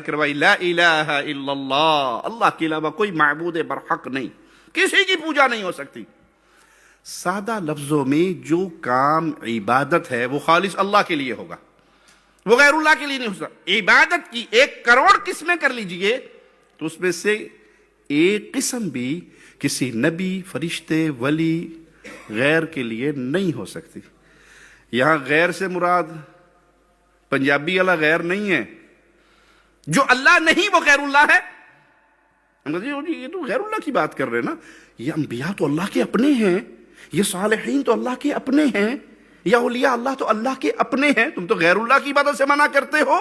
کروائی، لا الہ الا اللہ، اللہ کے علاوہ کوئی معبود برحق نہیں، کسی کی پوجا نہیں ہو سکتی۔ سادہ لفظوں میں جو کام عبادت ہے وہ خالص اللہ کے لیے ہوگا، وہ غیر اللہ کے لیے نہیں ہو سکتا۔ عبادت کی 1,000,000 قسمیں کر لیجئے تو اس میں سے ایک قسم بھی کسی نبی، فرشتے، ولی، غیر کے لیے نہیں ہو سکتی۔ یہاں غیر سے مراد پنجابی والا غیر نہیں ہے، جو اللہ نہیں وہ غیر اللہ ہے۔ یہ تو غیر اللہ کی بات کر رہے ہیں نا، یہ انبیاء تو اللہ کے اپنے ہیں، یہ صالحین تو اللہ کے اپنے ہیں، یا اولیاء اللہ تو اللہ کے اپنے ہیں، تم تو غیر اللہ کی عبادت سے منع کرتے ہو۔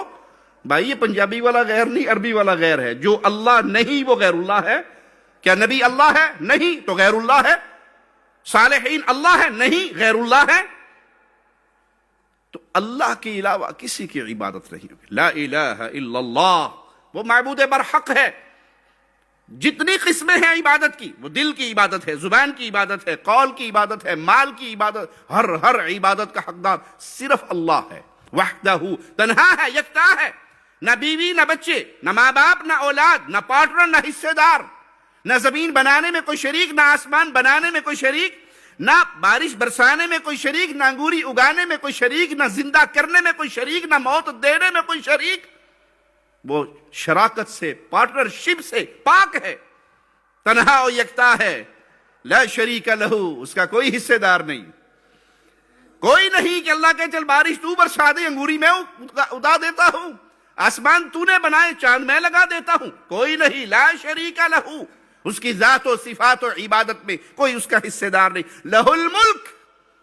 بھائی یہ پنجابی والا غیر نہیں، عربی والا غیر ہے۔ جو اللہ نہیں وہ غیر اللہ ہے۔ کیا نبی اللہ ہے؟ نہیں، تو غیر اللہ ہے۔ صالحین اللہ ہے؟ نہیں، غیر اللہ ہے۔ تو اللہ کے علاوہ کسی کی عبادت نہیں ہوگی۔ لا الہ الا اللہ، وہ معبود برحق ہے۔ جتنی قسمیں ہیں عبادت کی، وہ دل کی عبادت ہے، زبان کی عبادت ہے، قول کی عبادت ہے، مال کی عبادت، ہر عبادت کا حقدار صرف اللہ ہے، وحدہ، تنہا ہے، یکتا ہے۔ نہ بیوی، نہ بچے، نہ ماں باپ، نہ اولاد، نہ پارٹنر، نہ حصے دار، نہ زمین بنانے میں کوئی شریک، نہ آسمان بنانے میں کوئی شریک، نہ بارش برسانے میں کوئی شریک، نہ انگوری اگانے میں کوئی شریک، نہ زندہ کرنے میں کوئی شریک، نہ موت دینے میں کوئی شریک۔ وہ شراکت سے، پارٹنرشپ سے پاک ہے، تنہا و یکتا ہے، لا شریک لہ، اس کا کوئی حصے دار نہیں۔ کوئی نہیں کہ اللہ کہ چل بارش تو برسا دے، انگوری میں ادا دیتا ہوں، آسمان تو نے بنائے، چاند میں لگا دیتا ہوں، کوئی نہیں، لا شریک لہ۔ اس کی ذات و صفات و عبادت میں کوئی اس کا حصے دار نہیں۔ لہ الملک،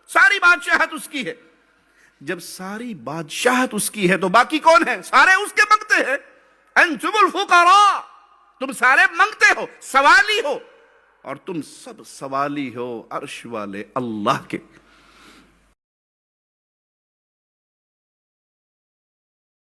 ساری بادشاہت اس کی ہے۔ جب ساری بادشاہت اس کی ہے تو باقی کون ہے؟ سارے اس کے منگتے ہیں۔ انتم الفقراء، تم سارے منگتے ہو، سوالی ہو، اور تم سب سوالی ہو عرش والے اللہ کے۔